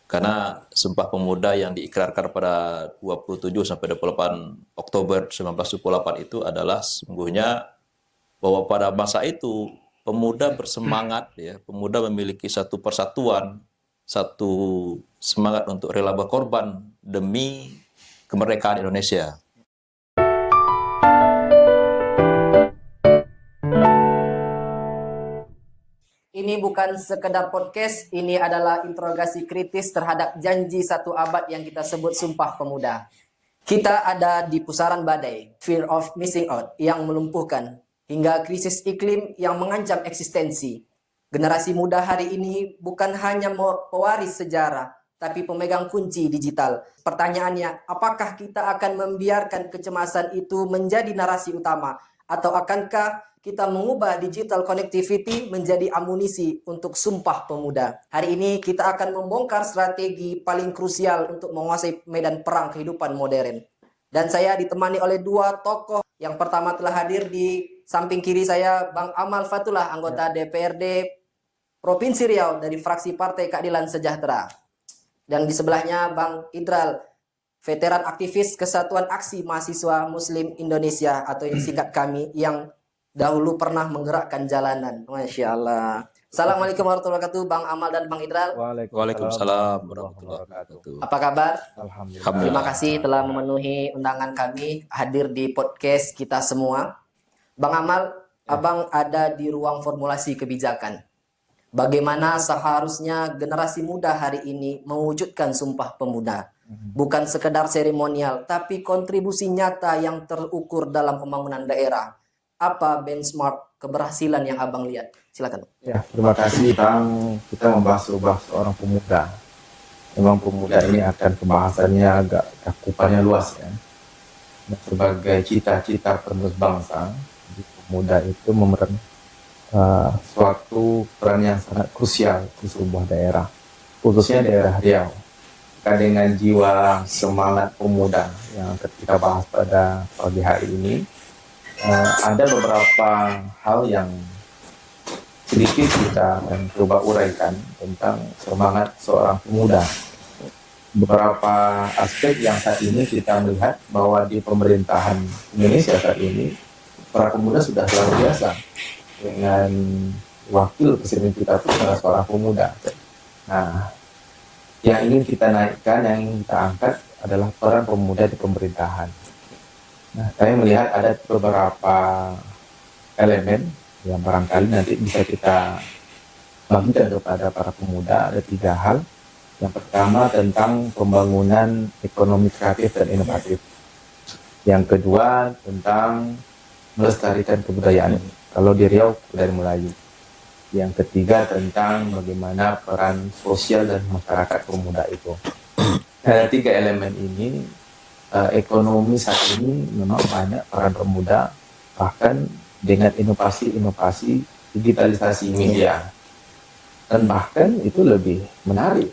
Karena Sumpah Pemuda yang diikrarkan pada 27 sampai 28 Oktober 1978 itu adalah sesungguhnya bahwa pada masa itu pemuda bersemangat ya, pemuda memiliki satu persatuan, satu semangat untuk rela berkorban demi kemerdekaan Indonesia. Ini bukan sekedar podcast, ini adalah interogasi kritis terhadap janji satu abad yang kita sebut Sumpah Pemuda. Kita ada di pusaran badai, fear of missing out, yang melumpuhkan, hingga krisis iklim yang mengancam eksistensi. Generasi muda hari ini bukan hanya pewaris sejarah, tapi pemegang kunci digital. Pertanyaannya, apakah kita akan membiarkan kecemasan itu menjadi narasi utama, atau akankah kita mengubah digital connectivity menjadi amunisi untuk Sumpah Pemuda? Hari ini kita akan membongkar strategi paling krusial untuk menguasai medan perang kehidupan modern. Dan saya ditemani oleh dua tokoh. Yang pertama telah hadir di samping kiri saya, Bang Amal Fatullah, anggota DPRD Provinsi Riau dari fraksi Partai Keadilan Sejahtera. Dan di sebelahnya Bang Idral, veteran aktivis Kesatuan Aksi Mahasiswa Muslim Indonesia atau yang singkat kami, yang dahulu pernah menggerakkan jalanan. Masya Allah. Assalamualaikum warahmatullahi wabarakatuh, Bang Amal dan Bang Idral. Waalaikumsalam warahmatullahi wabarakatuh. Apa kabar? Alhamdulillah. Terima kasih telah memenuhi undangan kami hadir di podcast kita semua. Bang Amal, Abang ada di ruang formulasi kebijakan. Bagaimana seharusnya generasi muda hari ini mewujudkan Sumpah Pemuda? Bukan sekedar seremonial, tapi kontribusi nyata yang terukur dalam pembangunan daerah. Apa benchmark keberhasilan yang Abang lihat? Silakan. Ya, terima kasih Bang. Kita membahas seorang pemuda. Memang pemuda ini akan pembahasannya agak cakupannya luas ya. Nah, sebagai cita-cita penerus bangsa, pemuda itu memeran suatu peran yang sangat krusial di sebuah daerah, khususnya daerah Riau. Dengan jiwa semangat pemuda yang kita bahas pada pagi hari ini, ada beberapa hal yang sedikit kita akan coba uraikan tentang semangat seorang pemuda. Beberapa aspek yang saat ini kita melihat bahwa di pemerintahan Indonesia saat ini para pemuda sudah luar biasa. Dengan wakil presiden kita pun adalah seorang pemuda. Nah, yang ingin kita naikkan, yang ingin kita angkat adalah peran pemuda di pemerintahan. Nah, saya melihat ada beberapa elemen yang barangkali nanti bisa kita bagikan kepada para pemuda. Ada 3 hal. Yang pertama tentang pembangunan ekonomi kreatif dan inovatif. Yang kedua tentang melestarikan kebudayaan. Kalau di Riau dari Melayu. Yang ketiga tentang bagaimana peran sosial dan masyarakat pemuda itu. Dari 3 elemen ini, ekonomi saat ini memang banyak peran pemuda, bahkan dengan inovasi-inovasi digitalisasi media, dan bahkan itu lebih menarik.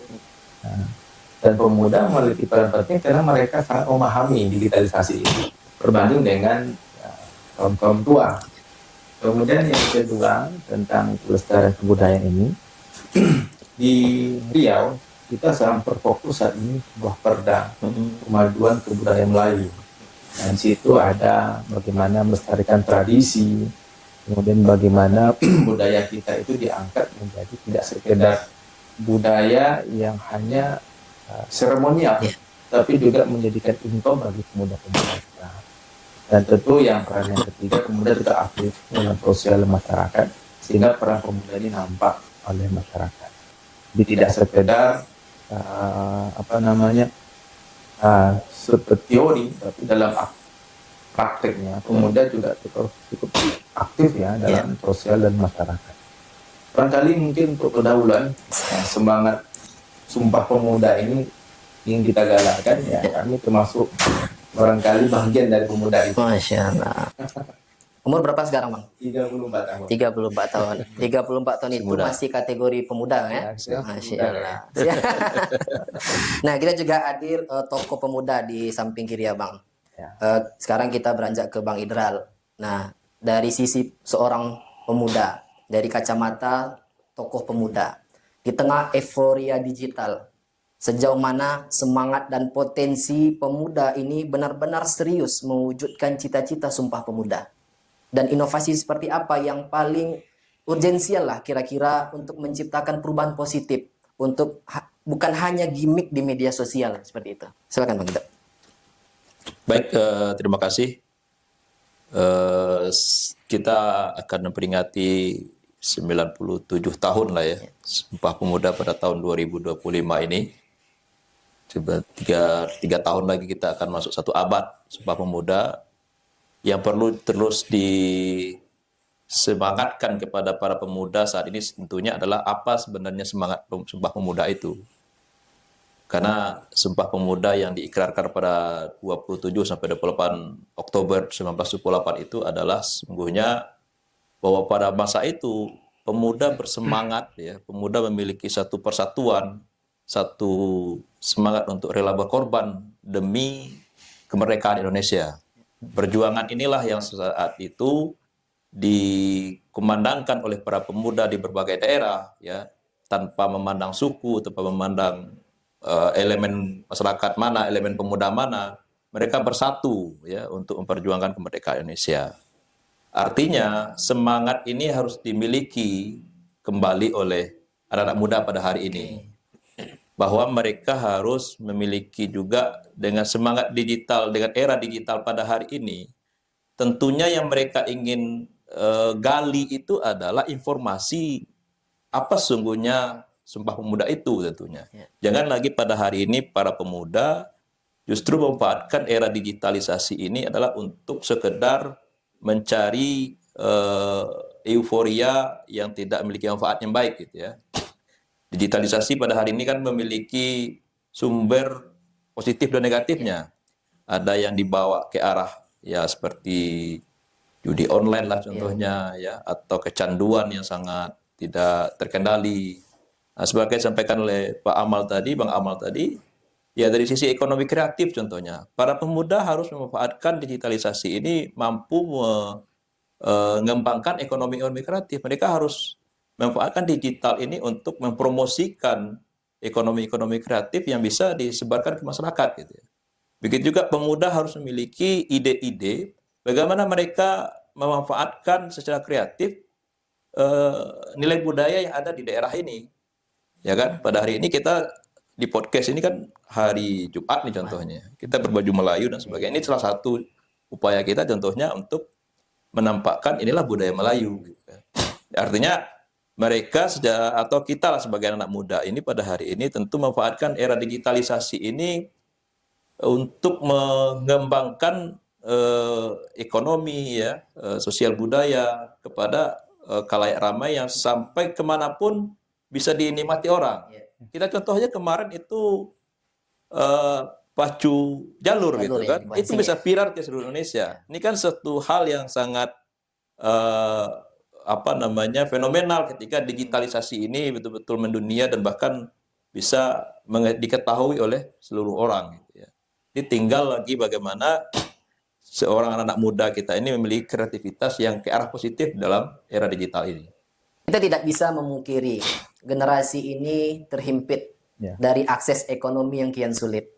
Dan pemuda memiliki peran penting karena mereka sangat memahami digitalisasi ini berbanding dengan kaum tua. Kemudian yang kedua tentang pelestarian kebudayaan ini, di Riau kita sedang berfokus saat ini sebuah perda kemajuan kebudayaan Melayu. Dan di situ ada bagaimana melestarikan tradisi, kemudian bagaimana budaya kita itu diangkat menjadi tidak sekedar budaya yang hanya seremonial, tapi juga menjadikan income bagi pemuda-pemuda kita. Dan tentu yang peran yang ketiga, pemuda juga aktif dalam sosial masyarakat, sehingga peran pemuda ini nampak oleh masyarakat. Jadi tidak sekedar seperti teori, tapi dalam prakteknya pemuda juga cukup aktif ya dalam sosial dan masyarakat. Barangkali mungkin untuk pendahuluan semangat Sumpah Pemuda ini ingin kita galakkan ya, kami termasuk barangkali bagian dari pemuda itu. Masya Allah. Umur berapa sekarang, Bang? 34 tahun. 34 tahun. 34 tahun itu masih kategori pemuda ya? Masya Allah. Nah, kita juga hadir tokoh pemuda di samping kiri ya, Bang. Sekarang kita beranjak ke Bang Idral. Nah, dari sisi seorang pemuda, dari kacamata tokoh pemuda, di tengah euforia digital, sejauh mana semangat dan potensi pemuda ini benar-benar serius mewujudkan cita-cita Sumpah Pemuda. Dan inovasi seperti apa yang paling urgensial lah kira-kira untuk menciptakan perubahan positif, untuk bukan hanya gimmick di media sosial seperti itu. Silakan Bang Gito. Baik, terima kasih. Kita akan memperingati 97 tahun lah ya, Sumpah Pemuda pada tahun 2025 ini. Tiga tahun lagi kita akan masuk satu abad Sumpah Pemuda. Yang perlu terus disemangatkan kepada para pemuda saat ini tentunya adalah apa sebenarnya semangat Sumpah Pemuda itu. Karena Sumpah Pemuda yang diikrarkan pada 27 sampai 28 Oktober 1978 itu adalah sesungguhnya bahwa pada masa itu pemuda bersemangat ya, pemuda memiliki satu persatuan, satu semangat untuk rela berkorban demi kemerdekaan Indonesia. Perjuangan inilah yang saat itu dikumandangkan oleh para pemuda di berbagai daerah ya, tanpa memandang suku, tanpa memandang elemen masyarakat mana, elemen pemuda mana, mereka bersatu ya untuk memperjuangkan kemerdekaan Indonesia. Artinya semangat ini harus dimiliki kembali oleh anak-anak muda pada hari ini. Bahwa mereka harus memiliki juga dengan semangat digital, dengan era digital pada hari ini, tentunya yang mereka ingin gali itu adalah informasi apa sesungguhnya Sumpah Pemuda itu tentunya. Jangan lagi pada hari ini para pemuda justru memanfaatkan era digitalisasi ini adalah untuk sekedar mencari euforia yang tidak memiliki manfaat yang baik gitu ya. Digitalisasi pada hari ini kan memiliki sumber positif dan negatifnya. Ada yang dibawa ke arah ya seperti judi online lah contohnya ya, atau kecanduan yang sangat tidak terkendali. Nah, sebagai disampaikan oleh Pak Amal tadi, Bang Amal tadi, ya dari sisi ekonomi kreatif contohnya, para pemuda harus memanfaatkan digitalisasi ini mampu mengembangkan ekonomi kreatif. Mereka harus memanfaatkan digital ini untuk mempromosikan ekonomi kreatif yang bisa disebarkan ke masyarakat gitu ya. Begitu juga pemuda harus memiliki ide-ide bagaimana mereka memanfaatkan secara kreatif nilai budaya yang ada di daerah ini. Ya kan? Pada hari ini kita di podcast ini kan hari Jumat nih contohnya. Kita berbaju Melayu dan sebagainya. Ini salah satu upaya kita contohnya untuk menampakkan inilah budaya Melayu gitu kan. Artinya mereka atau kita lah sebagai anak muda ini pada hari ini tentu memanfaatkan era digitalisasi ini untuk mengembangkan ekonomi ya, sosial budaya kepada khalayak ramai yang sampai kemanapun bisa dinikmati orang. Kita contohnya kemarin itu pacu jalur gitu kan, itu bisa viral ke seluruh Indonesia. Ini kan satu hal yang sangat fenomenal ketika digitalisasi ini betul-betul mendunia dan bahkan bisa diketahui oleh seluruh orang gitu ya. Jadi tinggal lagi bagaimana seorang anak muda kita ini memiliki kreativitas yang ke arah positif dalam era digital ini. Kita tidak bisa memungkiri generasi ini terhimpit dari akses ekonomi yang kian sulit,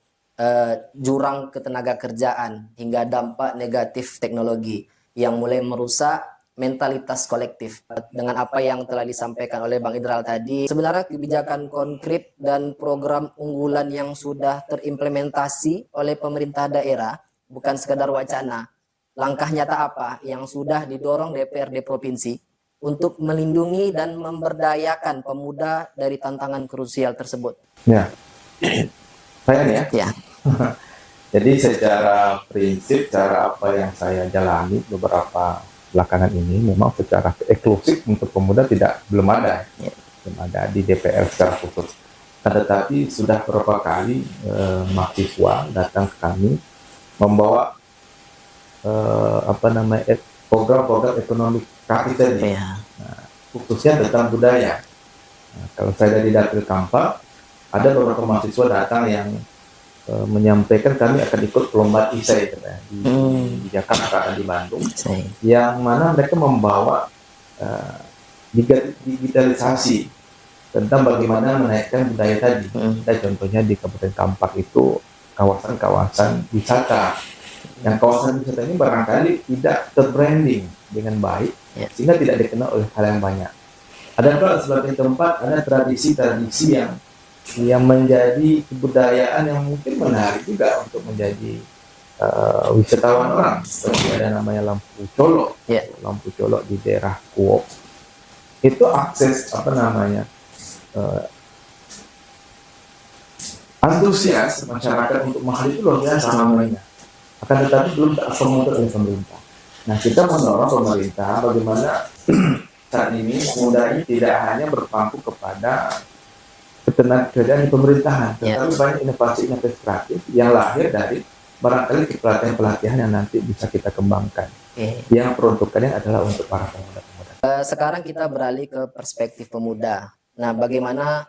jurang ketenaga kerjaan hingga dampak negatif teknologi yang mulai merusak mentalitas kolektif. Dengan apa yang telah disampaikan oleh Bang Idral tadi, sebenarnya kebijakan konkret dan program unggulan yang sudah terimplementasi oleh pemerintah daerah bukan sekadar wacana. Langkah nyata apa yang sudah didorong DPRD provinsi untuk melindungi dan memberdayakan pemuda dari tantangan krusial tersebut? Ya, saya nih ya. Ya. Jadi secara prinsip, cara apa yang saya jalani beberapa belakangan ini memang secara eksklusif untuk pemuda belum ada di DPR secara khusus. Tetapi sudah beberapa kali mahasiswa datang ke kami membawa program-program ekonomi kreatif tadi, khususnya tentang budaya. Nah, kalau saya dari Dapil Kampa, ada beberapa mahasiswa datang yang menyampaikan kami akan ikut perlombaan ISAI di Jakarta dan di Bandung, yang mana mereka membawa digitalisasi tentang bagaimana menaikkan budaya tadi. Kita contohnya di Kabupaten Kampak itu kawasan-kawasan wisata. Yang kawasan wisata ini barangkali tidak terbranding dengan baik, sehingga tidak dikenal oleh halayak banyak. Ada pula sebagai tempat ada tradisi-tradisi yang menjadi kebudayaan yang mungkin menarik juga untuk menjadi wisatawan orang. Seperti ada namanya Lampu Colok, Lampu Colok di daerah Kuok. Itu akses antusias masyarakat untuk mahal itu luar biasa namanya. Akan tetapi belum terakomodir oleh pemerintah. Nah, kita mendorong pemerintah bagaimana saat ini pemuda ini tidak hanya berpangku kepada ketenagakerjaan di pemerintahan, tetapi banyak inovasi-inovasi kreatif yang lahir dari barangkali pelatihan-pelatihan yang nanti bisa kita kembangkan. Yang peruntukannya adalah untuk para pemuda-pemuda. Sekarang kita beralih ke perspektif pemuda. Nah, bagaimana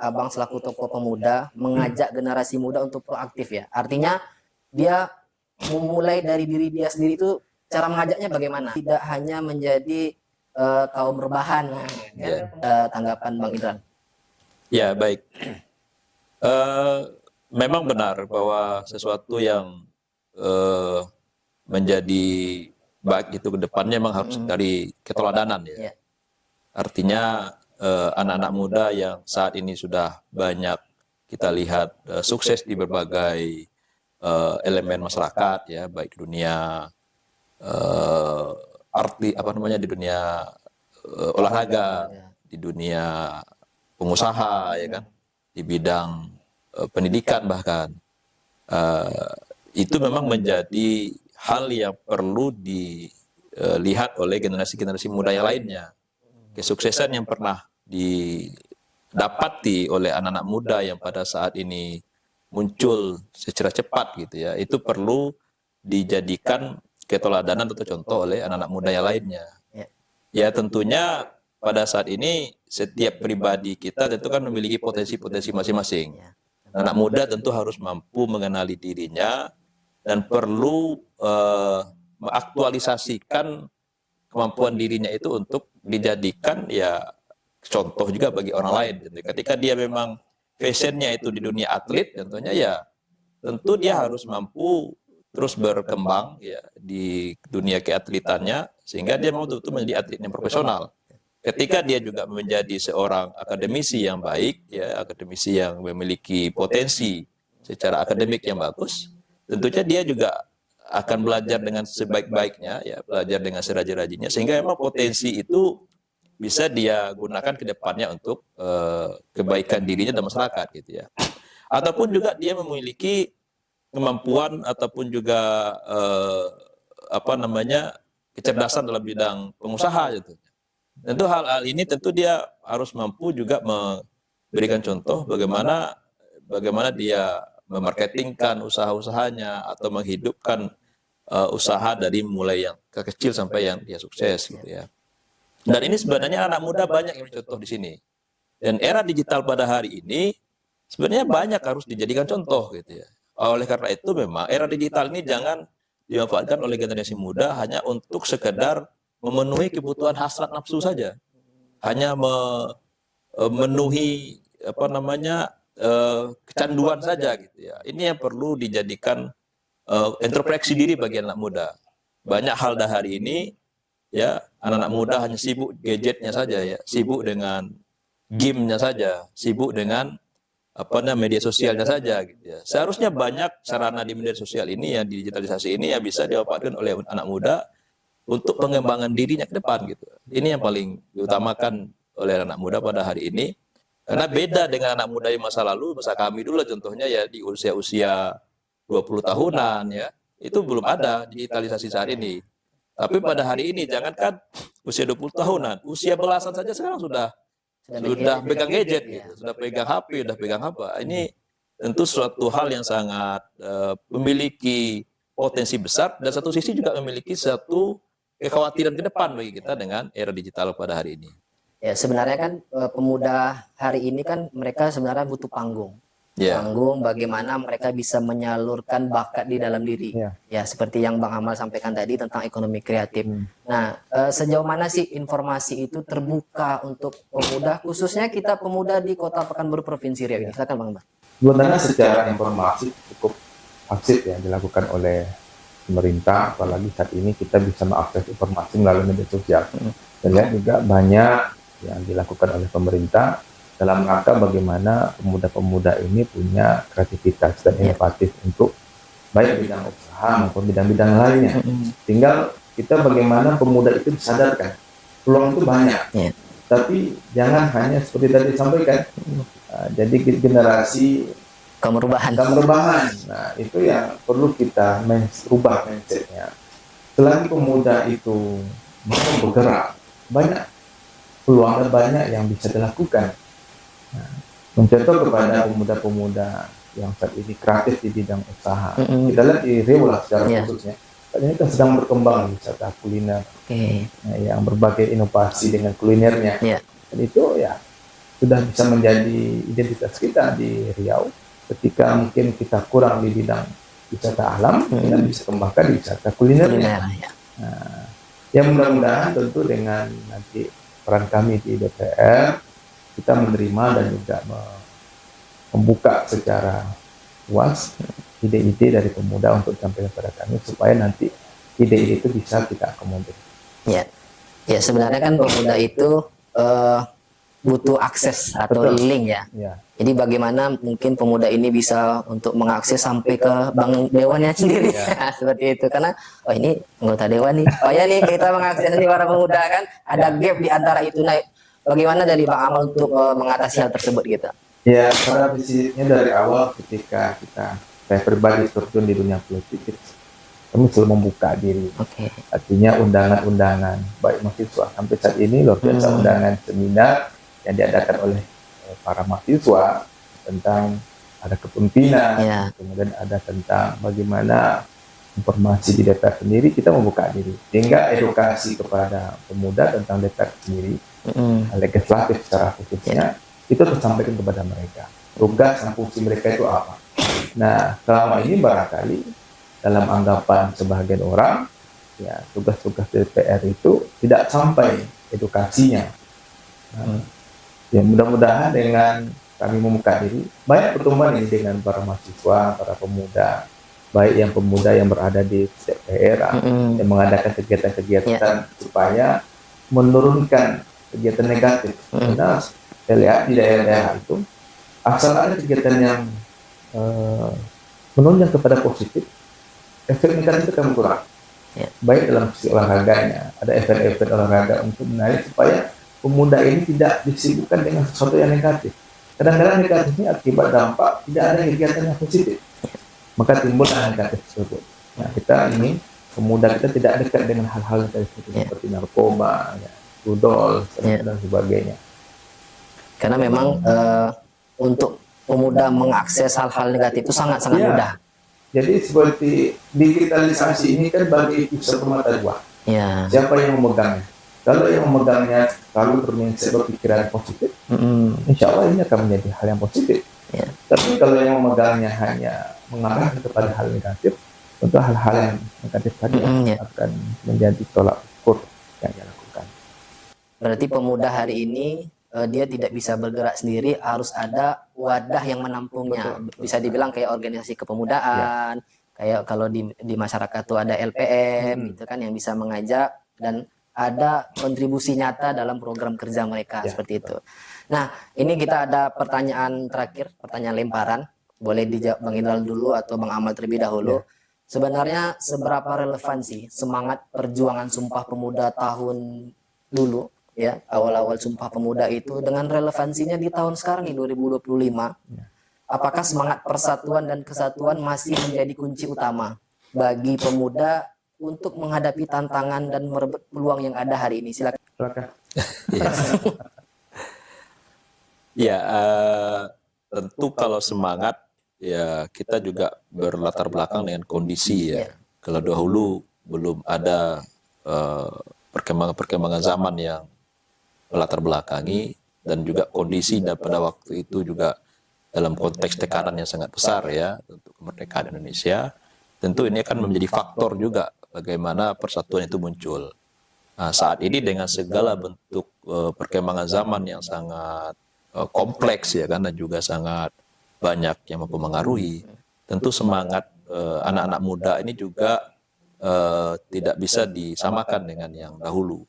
Abang selaku tokoh pemuda mengajak generasi muda untuk proaktif ya? Artinya dia memulai dari diri dia sendiri itu cara mengajaknya bagaimana? Tidak hanya menjadi kaum berbahan. Tanggapan Bang Idran. Ya, baik. Memang benar bahwa sesuatu yang menjadi baik itu ke depannya memang harus dari keteladanan ya. Artinya anak-anak muda yang saat ini sudah banyak kita lihat sukses di berbagai elemen masyarakat ya, baik di dunia di dunia olahraga, di dunia pengusaha ya kan, di bidang pendidikan bahkan itu memang menjadi hal yang perlu dilihat oleh generasi-generasi muda yang lainnya. Kesuksesan yang pernah didapati oleh anak-anak muda yang pada saat ini muncul secara cepat gitu ya, itu perlu dijadikan keteladanan atau contoh oleh anak-anak muda yang lainnya. Ya tentunya pada saat ini setiap pribadi kita tentu kan memiliki potensi-potensi masing-masing. Anak muda tentu harus mampu mengenali dirinya dan perlu mengaktualisasikan kemampuan dirinya itu untuk dijadikan ya contoh juga bagi orang lain. Ketika dia memang passionnya itu di dunia atlet, tentunya ya tentu dia harus mampu terus berkembang ya di dunia keatletannya sehingga dia mau betul-betul menjadi atlet yang profesional. Ketika dia juga menjadi seorang akademisi yang baik ya, akademisi yang memiliki potensi secara akademik yang bagus, tentunya dia juga akan belajar dengan sebaik-baiknya ya, belajar dengan serajin-rajinnya sehingga memang potensi itu bisa dia gunakan ke depannya untuk kebaikan dirinya dan masyarakat gitu ya. Ataupun juga dia memiliki kemampuan ataupun juga kecerdasan dalam bidang pengusaha gitu. Tentu hal-hal ini tentu dia harus mampu juga memberikan contoh bagaimana dia memarketingkan usaha-usahanya atau menghidupkan usaha dari mulai yang kecil sampai yang dia sukses gitu ya. Dan ini sebenarnya anak muda banyak yang contoh di sini. Dan era digital pada hari ini sebenarnya banyak harus dijadikan contoh gitu ya. Oleh karena itu memang era digital ini jangan dimanfaatkan oleh generasi muda hanya untuk sekedar memenuhi kebutuhan hasrat nafsu saja. Hanya memenuhi kecanduan saja gitu ya. Ini yang perlu dijadikan introspeksi diri bagi anak muda. Banyak hal dah hari ini ya, anak-anak muda hanya sibuk gadgetnya saja ya, sibuk dengan gamenya saja, sibuk dengan media sosialnya saja gitu ya. Seharusnya banyak sarana di media sosial ini yang digitalisasi ini yang bisa dimanfaatkan oleh anak muda untuk pengembangan dirinya ke depan gitu. Ini yang paling diutamakan oleh anak muda pada hari ini. Karena beda dengan anak muda di masa lalu, masa kami dulu contohnya ya di usia-usia 20 tahunan ya, itu belum ada digitalisasi saat ini. Tapi pada hari ini jangankan usia 20 tahunan, usia belasan saja sekarang sudah pegang gadget gitu, sudah pegang HP, sudah pegang apa. Ini tentu suatu hal yang sangat memiliki potensi besar dan satu sisi juga memiliki satu kekhawatiran ke depan bagi kita dengan era digital pada hari ini. Ya sebenarnya kan pemuda hari ini kan mereka sebenarnya butuh panggung. Ya. Panggung bagaimana mereka bisa menyalurkan bakat di dalam diri. Ya. Ya, seperti yang Bang Amal sampaikan tadi tentang ekonomi kreatif. Nah, sejauh mana sih informasi itu terbuka untuk pemuda, khususnya kita pemuda di Kota Pekanbaru Provinsi Riau ini? Silakan Bang Amal. Sebenarnya secara informasi cukup masif ya dilakukan oleh pemerintah, apalagi saat ini kita bisa mengakses informasi melalui media sosial. Saya lihat juga banyak yang dilakukan oleh pemerintah dalam rangka bagaimana pemuda-pemuda ini punya kreativitas dan inovatif untuk baik bidang usaha maupun bidang-bidang lainnya. Tinggal kita bagaimana pemuda itu disadarkan peluang itu banyak, tapi jangan hanya seperti tadi disampaikan. Jadi generasi Kemerubahan. Nah, itu yang perlu kita rubah mindsetnya. Selagi pemuda itu mau bergerak, banyak peluang dan banyak yang bisa dilakukan. Nah, mencontoh kepada pemuda-pemuda yang saat ini kreatif di bidang usaha. Kita lihat di Riau lah secara khususnya. Saat ini kan sedang berkembang wisata kuliner, yang berbagai inovasi dengan kulinernya. Dan itu ya sudah bisa menjadi identitas kita di Riau. Ketika mungkin kita kurang di bidang wisata alam, kita bisa kembangkan di wisata kulinernya. Nah, yang mudah-mudahan tentu dengan nanti peran kami di DPR, kita menerima dan juga membuka secara luas ide-ide dari pemuda untuk sampai kepada kami supaya nanti ide-ide itu bisa kita akomodir. Ya sebenarnya kan pemuda itu butuh akses atau link ya. Jadi bagaimana mungkin pemuda ini bisa untuk mengakses sampai ke bank dewannya sendiri, seperti itu. Karena ini anggota dewan nih, ya nih kita mengakses nih para pemuda kan, ada gap di antara itu. Nah, bagaimana dari Bang Amal untuk mengatasi hal tersebut gitu? Ya, pada prinsipnya dari awal ketika saya pribadi terjun di dunia politik, kami selalu membuka diri. Artinya undangan-undangan, baik mahasiswa sampai saat ini luar biasa undangan seminar yang diadakan oleh para mahasiswa tentang ada kepemimpinan, kemudian ada tentang bagaimana informasi di DPR sendiri, kita membuka diri. Sehingga edukasi kepada pemuda tentang DPR sendiri, legislatif secara khususnya, itu tersampaikan kepada mereka. Tugas dan fungsi mereka itu apa? Nah, selama ini barangkali dalam anggapan sebagian orang, ya tugas-tugas DPR itu tidak sampai edukasinya. Ya mudah-mudahan dengan kami membuka diri, banyak pertemuan ini dengan para mahasiswa, para pemuda, baik yang pemuda yang berada di daerah, yang mengadakan kegiatan-kegiatan supaya menurunkan kegiatan negatif. Karena saya lihat di daerah-daerah itu, asal ada kegiatan yang menunjang kepada positif, efek negatif itu akan kurang. Baik dalam sisi olahraganya, ada event-event olahraga untuk menarik supaya pemuda ini tidak disibukkan dengan sesuatu yang negatif. Kadang-kadang negatifnya akibat dampak tidak ada kegiatan yang positif, maka timbul negatif tersebut. Nah, kita ini pemuda kita tidak dekat dengan hal-hal negatif seperti narkoba, rudol, dan sebagainya. Karena memang untuk pemuda mengakses hal-hal negatif itu sangat-sangat mudah. Jadi seperti digitalisasi ini kan bagi satu mata dua. Siapa yang memegangnya? Kalau yang memegangnya kalau bermindset berpikiran positif, insya Allah ini akan menjadi hal yang positif. Tapi kalau yang memegangnya hanya mengarah kepada hal negatif, tentu hal-hal yang negatif tadi akan menjadi tolak ukur yang dilakukan. Berarti pemuda hari ini dia tidak bisa bergerak sendiri, harus ada wadah yang menampungnya. Bisa dibilang kayak organisasi kepemudaan, kayak kalau di masyarakat tuh ada LPM, gitu kan, yang bisa mengajak dan ada kontribusi nyata dalam program kerja mereka, seperti itu. Nah, ini kita ada pertanyaan terakhir, pertanyaan lemparan. Boleh dijawab Bang Indral dulu atau Bang Amal terlebih dahulu. Sebenarnya seberapa relevansi semangat perjuangan Sumpah Pemuda tahun dulu, ya, awal-awal Sumpah Pemuda itu dengan relevansinya di tahun sekarang ini 2025? Apakah semangat persatuan dan kesatuan masih menjadi kunci utama bagi pemuda untuk menghadapi tantangan dan merebut peluang yang ada hari ini? Silakan. Ya, tentu kalau semangat ya kita juga berlatar belakang dengan kondisi ya. Kalau dahulu belum ada perkembangan zaman yang melatar belakangi dan juga kondisi dan pada waktu itu juga dalam konteks tekanan yang sangat besar ya untuk kemerdekaan Indonesia. Tentu ini akan menjadi faktor juga bagaimana persatuan itu muncul. Nah, saat ini dengan segala bentuk perkembangan zaman yang sangat kompleks ya kan, dan juga sangat banyak yang mempengaruhi, tentu semangat anak-anak muda ini juga tidak bisa disamakan dengan yang dahulu.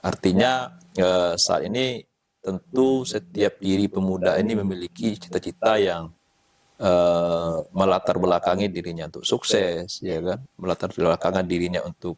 Artinya saat ini tentu setiap diri pemuda ini memiliki cita-cita yang melatar belakangi dirinya untuk sukses, ya kan, melatar belakangi dirinya untuk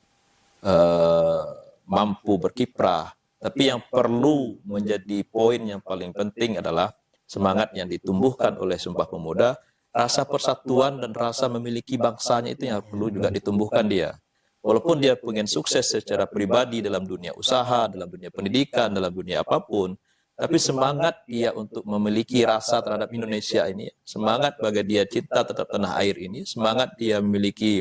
mampu berkiprah. Tapi yang perlu menjadi poin yang paling penting adalah semangat yang ditumbuhkan oleh Sumpah Pemuda, rasa persatuan dan rasa memiliki bangsanya itu yang perlu juga ditumbuhkan dia. Walaupun dia pengen sukses secara pribadi dalam dunia usaha, dalam dunia pendidikan, dalam dunia apapun, tapi semangat dia untuk memiliki rasa terhadap Indonesia ini, semangat bagi dia cinta terhadap tanah air ini, semangat dia memiliki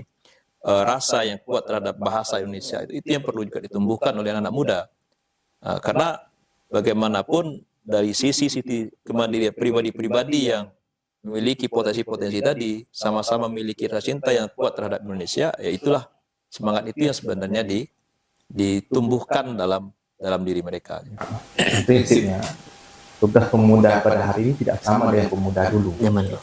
rasa yang kuat terhadap bahasa Indonesia itu yang perlu juga ditumbuhkan oleh anak muda. Karena bagaimanapun dari sisi kemandirian pribadi-pribadi yang memiliki potensi-potensi tadi, sama-sama memiliki rasa cinta yang kuat terhadap Indonesia, ya itulah semangat itu yang sebenarnya ditumbuhkan dalam diri mereka. Prinsipnya tugas pemuda pada hari ini tidak sama dengan pemuda dulu. Zaman dulu.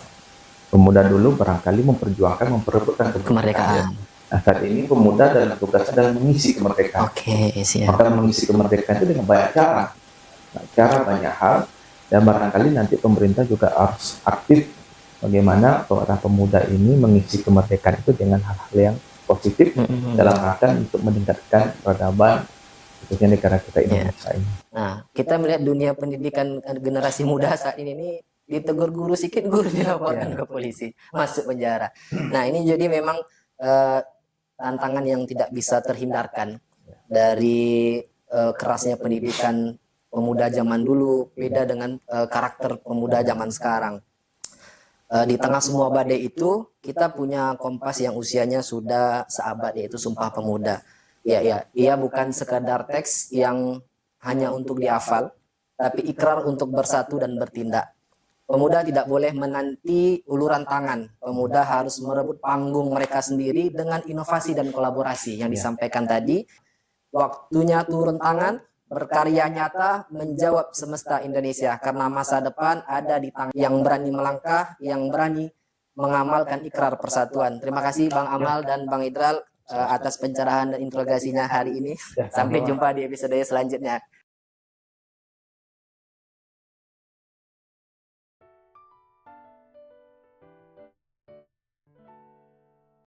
Pemuda dulu barangkali memperebutkan kemerdekaan. Nah, saat ini pemuda dalam tugasnya adalah mengisi kemerdekaan. Oke, siap. Maka mengisi kemerdekaan itu dengan banyak cara. Banyak hal, dan barangkali nanti pemerintah juga harus aktif bagaimana para pemuda ini mengisi kemerdekaan itu dengan hal-hal yang positif dalam rangka untuk meningkatkan peradaban khususnya negara kita Indonesia ini. Nah, kita melihat dunia pendidikan generasi muda saat ini ditegur guru sikit, guru dilaporkan ke polisi, masuk penjara. Nah, ini jadi memang tantangan yang tidak bisa terhindarkan dari kerasnya pendidikan pemuda zaman dulu, beda dengan karakter pemuda zaman sekarang. Di tengah semua badai itu, kita punya Kompas yang usianya sudah seabad, yaitu Sumpah Pemuda. Ia bukan sekadar teks yang hanya untuk dihafal, tapi ikrar untuk bersatu dan bertindak. Pemuda tidak boleh menanti uluran tangan. Pemuda harus merebut panggung mereka sendiri dengan inovasi dan kolaborasi yang disampaikan tadi. Waktunya turun tangan, berkarya nyata, menjawab semesta Indonesia. Karena masa depan ada di tangan yang berani melangkah, yang berani mengamalkan ikrar persatuan. Terima kasih Bang Amal dan Bang Idral atas pencerahan dan interogasinya hari ini. Sampai jumpa di episode selanjutnya.